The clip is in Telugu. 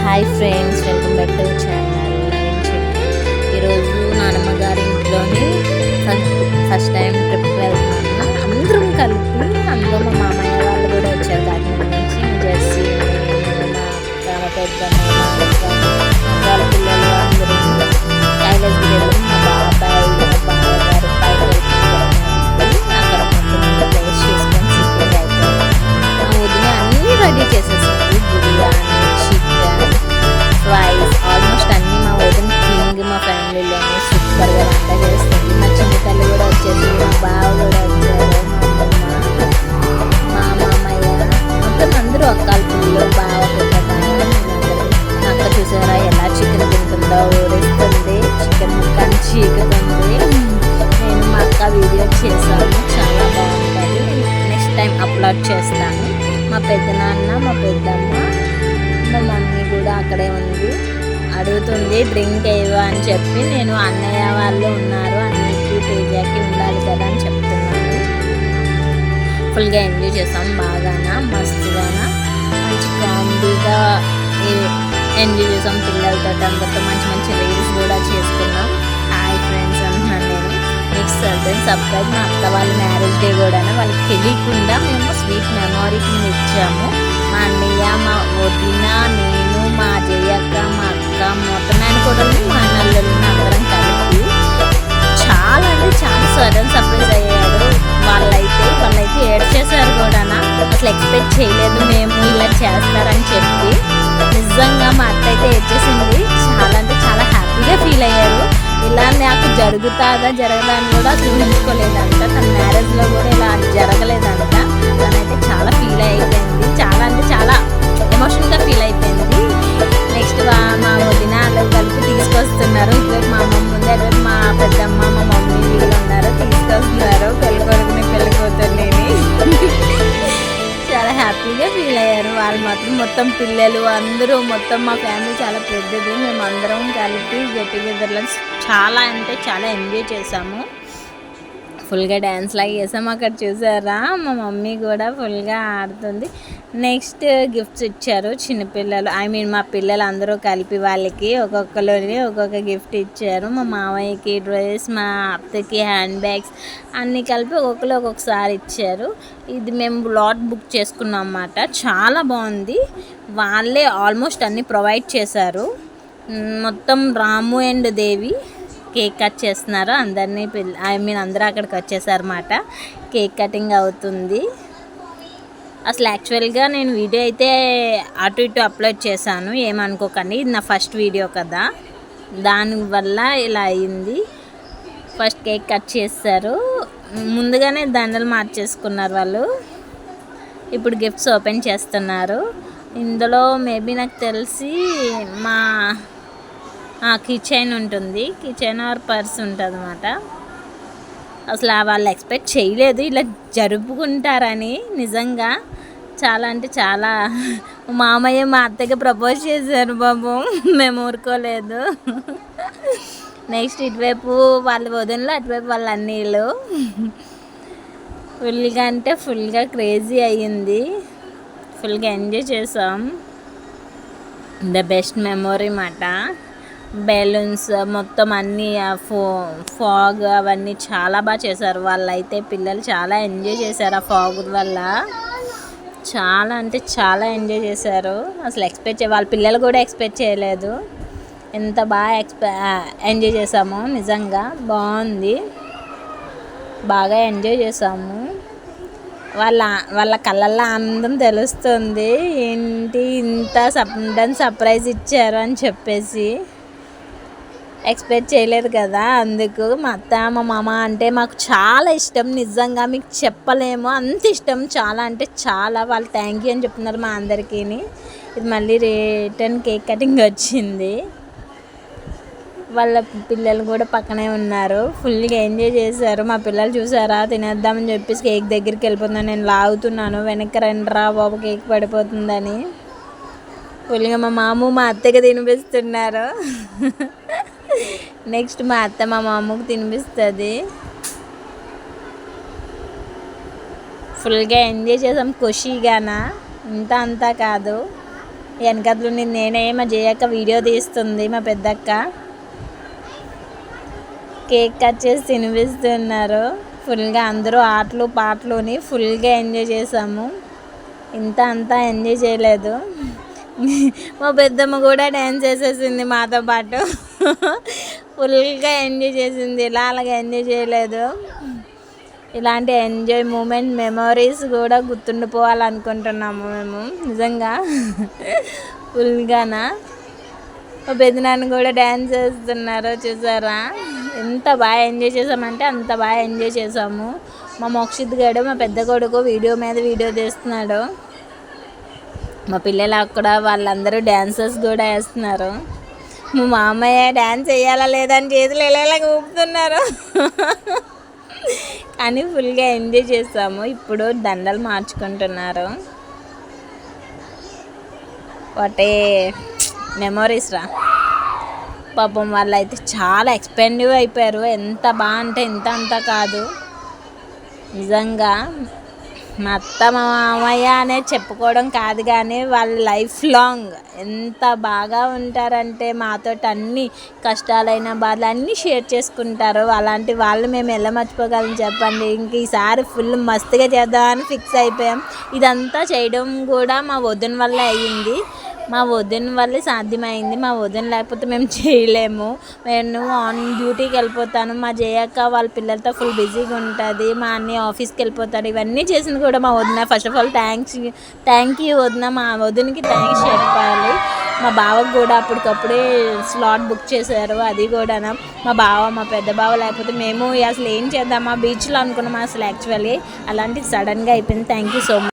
Hi friends, welcome back to channel. ఈరోజు నానమ్మ గారి ఇంట్లోని ఫస్ట్ టైం ట్రిప్ వెళ్తున్నాను. అందరం కలిపి, అందులో మా మామయ్య వాళ్ళు కూడా వచ్చారు కాకినాడ నుంచి. జెర్సీ, మా అక్క, మా పెద్దమ్మ, మా అక్క, వాళ్ళ పిల్లలు అందరూ కైలాస్ గిరి, మా బాబాయ్, మా బావగారు అక్కడ మొత్తం ప్లేస్ చూసుకొని సిట్టింగ్ అయిపోయింది. మా వదిన అన్నీ రెడీ చేసేసింది. బిర్యానీ, చికెన్, ఫ్రైస్, ఆల్మోస్ట్ అన్నీ. మా వదిన కింగ్ మా ఫ్యామిలీలోనే సూపర్గా వంట చేస్తుంది. మా చిన్న తల్లి కూడా వచ్చేసి, మా బావ కూడా వచ్చారు, మా మామయ్య, మొత్తం అందరూ అక్కల పిల్లలు, బావ, పెద్ద బావ. మా అక్క చూసారా ఎలా చికెన్ తింటుందో, ఊరిస్తుంది, చికెన్ ముక్కని చీకుతుంది. నేను మా అక్క వీడియో చేశాను, చాలా బాగుంటుంది. నెక్స్ట్ టైం అప్లోడ్ చేస్తాను. మా పెద్దనాన్న, మా పెద్దమ్మ, మా మమ్మీ కూడా అక్కడే ఉంది. అడుగుతుంది డ్రింక్ ఏవో అని చెప్పి. నేను అన్నయ్య వాళ్ళు ఉన్నారు, అన్నికి తేజాకి ఉండాలి కదా అని చెప్తున్నాను. ఫుల్గా ఎంజాయ్ చేస్తాం, బాగానా మస్తుగానా మంచి కామెడీగా ఎంజాయ్ చేసాం. పిల్లలతో అందరితో మంచి మంచి రీల్స్ కూడా చేసుకున్నాం. హాయ్ ఫ్రెండ్స్ అంటున్నాను నేను. నెక్స్ట్ సర్ప్రైజ్ మా అక్క వాళ్ళ మ్యారేజ్ డే కూడా వాళ్ళకి తెలియకుండా మేము స్వీట్ మెమొరీ కింద ఇచ్చాము. మా అన్నయ్య, మా వదిన, నేను, మా జయక్క, మా అక్క, మొత్తం మేనకోడలు, మా నల్లులు అందరం కలిపి చాలా అంటే చాలా సడన్ సర్ప్రైజ్ అయ్యాడు. వాళ్ళైతే ఏడ్చేసారు కూడా. అసలు ఎక్స్పెక్ట్ చేయలేదు మేము ఇలా చేస్తారని చెప్పి. నిజంగా మా అత్త అయితే ఏడ్చేసింది. చాలా అంటే చాలా హ్యాపీగా ఫీల్ అయ్యారు. ఇలా నాకు జరుగుతుందా జరగదా అని కూడా ఊహించుకోలేదంట. తన మ్యారేజ్లో కూడా ఇలా జరగలేదంట. తనైతే చాలా ఫీల్ అయిపోయింది. చాలా అంటే చాలా ఎమోషన్గా ఫీల్ అయిపోయింది. నెక్స్ట్ మా వదిన వాళ్ళు కలిపి తీసుకొస్తున్నారు. ఇటువైపు మా అమ్మమ్మ ఉంది, అటువైపు మా పెద్దమ్మ, మా మమ్మీ వీళ్ళు ఉన్నారు, తీసుకొస్తున్నారు పెళ్లి కొడుకుని పెళ్లి కూతుర్ని. చాలా హ్యాపీగా ఫీల్ అయ్యారు వాళ్ళు మాత్రం. మొత్తం పిల్లలు అందరూ, మొత్తం మా ఫ్యామిలీ చాలా పెద్దది. మేము అందరం కలిపి గెట్ టుగెదర్లో చాలా అంటే చాలా ఎంజాయ్ చేసాము. ఫుల్గా డ్యాన్స్ లాగా చేసాము. అక్కడ చూసారా మా మమ్మీ కూడా ఫుల్గా ఆడుతుంది. నెక్స్ట్ గిఫ్ట్స్ ఇచ్చారు చిన్నపిల్లలు, మా పిల్లలు అందరూ కలిపి వాళ్ళకి ఒక్కొక్కరిని ఒక్కొక్క గిఫ్ట్ ఇచ్చారు. మా మామయ్యకి డ్రెస్, మా అత్తకి హ్యాండ్ బ్యాగ్స్ అన్నీ కలిపి ఒక్కొక్కరు ఒక్కొక్కసారి ఇచ్చారు. ఇది మేము లాట్ బుక్ చేసుకున్నాం అన్నమాట. చాలా బాగుంది. వాళ్ళే ఆల్మోస్ట్ అన్నీ ప్రొవైడ్ చేశారు. మొత్తం రాము అండ్ దేవి కేక్ కట్ చేస్తున్నారు. అందరినీ అందరూ అక్కడికి వచ్చేసారన్నమాట. కేక్ కటింగ్ అవుతుంది. అసలు యాక్చువల్గా నేను వీడియో అయితే అటు ఇటు అప్లోడ్ చేశాను, ఏమనుకోకండి. ఇది నా ఫస్ట్ వీడియో కదా, దానివల్ల ఇలా అయింది. ఫస్ట్ కేక్ కట్ చేస్తారు, ముందుగానే దండలు మార్చేసుకున్నారు వాళ్ళు. ఇప్పుడు గిఫ్ట్స్ ఓపెన్ చేస్తున్నారు. ఇందులో మేబీ నాకు తెలిసి మా కిచెన్ ఉంటుంది, కిచెన్ ఆర్ పర్స్ ఉంటుంది అన్నమాట. అసలు వాళ్ళు ఎక్స్పెక్ట్ చేయలేదు ఇలా జరుపుకుంటారని. నిజంగా చాలా అంటే చాలా. మామయ్య మా అత్తకి ప్రపోజ్ చేశారు బాబు, మేము ఊరుకోలేదు. నెక్స్ట్ ఇటువైపు వాళ్ళ వదినలు, అటువైపు వాళ్ళ అన్నీళ్ళు. ఫుల్గా అంటే ఫుల్గా క్రేజీ అయ్యింది. ఫుల్గా ఎంజాయ్ చేసాం. ద బెస్ట్ మెమొరీ మాట. బెలూన్స్ మొత్తం అన్నీ, ఫాగ్ అవన్నీ చాలా బాగా చేశారు. వాళ్ళైతే పిల్లలు చాలా ఎంజాయ్ చేశారు ఆ ఫాగ్ వల్ల. చాలా అంటే చాలా ఎంజాయ్ చేశారు. అసలు వాళ్ళ పిల్లలు కూడా ఎక్స్పెక్ట్ చేయలేదు ఎంత బాగా ఎంజాయ్ చేసాము. నిజంగా బాగుంది, బాగా ఎంజాయ్ చేసాము. వాళ్ళ కళ్ళల్లో ఆనందం తెలుస్తుంది. ఏంటి ఇంత సడన్ సర్ప్రైజ్ ఇచ్చారు అని చెప్పేసి. ఎక్స్పెక్ట్ చేయలేదు కదా. అందుకు మా అత్త, మా మామ అంటే మాకు చాలా ఇష్టం. నిజంగా మీకు చెప్పలేము, అంత ఇష్టం. చాలా అంటే చాలా. వాళ్ళు థ్యాంక్ యూ అని చెప్తున్నారు మా అందరికీ. ఇది మళ్ళీ రిటర్న్ కేక్ కటింగ్ వచ్చింది. వాళ్ళ పిల్లలు కూడా పక్కనే ఉన్నారు. ఫుల్గా ఎంజాయ్ చేశారు. మా పిల్లలు చూసారా, తినేద్దామని చెప్పేసి కేక్ దగ్గరికి వెళ్ళిపోతున్నాను. నేను లాగుతున్నాను, వెనక్కి రండిరా బాబు కేక్ పడిపోతుందని. ఫుల్గా మా మామ మా అత్తకి తినిపిస్తున్నారు. నెక్స్ట్ మా అత్త మా మామకు తినిపిస్తుంది. ఫుల్గా ఎంజాయ్ చేసాం ఖుషీగానా, ఇంత అంతా కాదు. వెనకట్లో నేనే మా జయక్క వీడియో తీస్తుంది, మా పెద్దక్క కేక్ కట్ చేసి తినిపిస్తున్నారు. ఫుల్గా అందరూ ఆటలు పాటలుని ఫుల్గా ఎంజాయ్ చేసాము. ఇంత అంతా ఎంజాయ్ చేయలేదు. మా పెద్దమ్మ కూడా డ్యాన్స్ చేసేసింది మాతో పాటు, ఫుల్గా ఎంజాయ్ చేసింది. ఇలా అలాగే ఎంజాయ్ చేయలేదు. ఇలాంటి ఎంజాయ్ మూమెంట్ మెమరీస్ కూడా గుర్తుండిపోవాలనుకుంటున్నాము మేము నిజంగా. ఫుల్గానా మా పెద్దనాన్న కూడా డ్యాన్స్ చేస్తున్నారు చూసారా. ఎంత బాగా ఎంజాయ్ చేసామంటే అంత బాగా ఎంజాయ్ చేసాము. మా మోక్షిత్ గడు మా పెద్ద కొడుకు వీడియో మీద వీడియో తీస్తున్నాడు. మా పిల్లలు అక్కడ వాళ్ళందరూ డ్యాన్సర్స్ కూడా వేస్తున్నారు. మా మామయ్య డ్యాన్స్ వేయాలా లేదని చేతులు వెళ్ళేలాగా ఊపుతున్నారు. కానీ ఫుల్గా ఎంజాయ్ చేసాము. ఇప్పుడు దండలు మార్చుకుంటున్నారు. వాటే మెమరీస్ రా. పాపం వాళ్ళు అయితే చాలా ఎక్స్పెండివ్ అయిపోయారు. ఎంత బాగా అంటే ఇంత అంతా కాదు నిజంగా. మా అత్త మా మామయ్య అనేది చెప్పుకోవడం కాదు, కానీ వాళ్ళు లైఫ్ లాంగ్ ఎంత బాగా ఉంటారంటే మాతో అన్ని కష్టాలైన బాధలు అన్నీ షేర్ చేసుకుంటారు. అలాంటి వాళ్ళు మేము ఎలా మర్చిపోగలం చెప్పండి. ఇంక ఈసారి ఫుల్ మస్తుగా చేద్దామని ఫిక్స్ అయిపోయాం. ఇదంతా చేయడం కూడా మా వదిన వల్ల అయ్యింది. మా వదిన వల్లే సాధ్యమైంది. మా వదిన లేకపోతే మేము చేయలేము. నేను ఆన్ డ్యూటీకి వెళ్ళిపోతాను. మా జయక్క వాళ్ళ పిల్లలతో ఫుల్ బిజీగా ఉంటుంది. మా అన్నయ్య ఆఫీస్కి వెళ్ళిపోతాడు. ఇవన్నీ చేసింది కూడా మా వదిన. First of all thank you వదిన. మా వదినకి థ్యాంక్స్ చెప్పాలి. మా బావకు కూడా అప్పటికప్పుడే స్లాట్ బుక్ చేశారు. అది కూడా మా బావ మా పెద్ద బావ లేకపోతే మేము అసలు ఏం చేద్దామా బీచ్లో అనుకున్నాము అసలు యాక్చువల్లీ. అలాంటి సడన్గా అయిపోయింది. Thank you so much.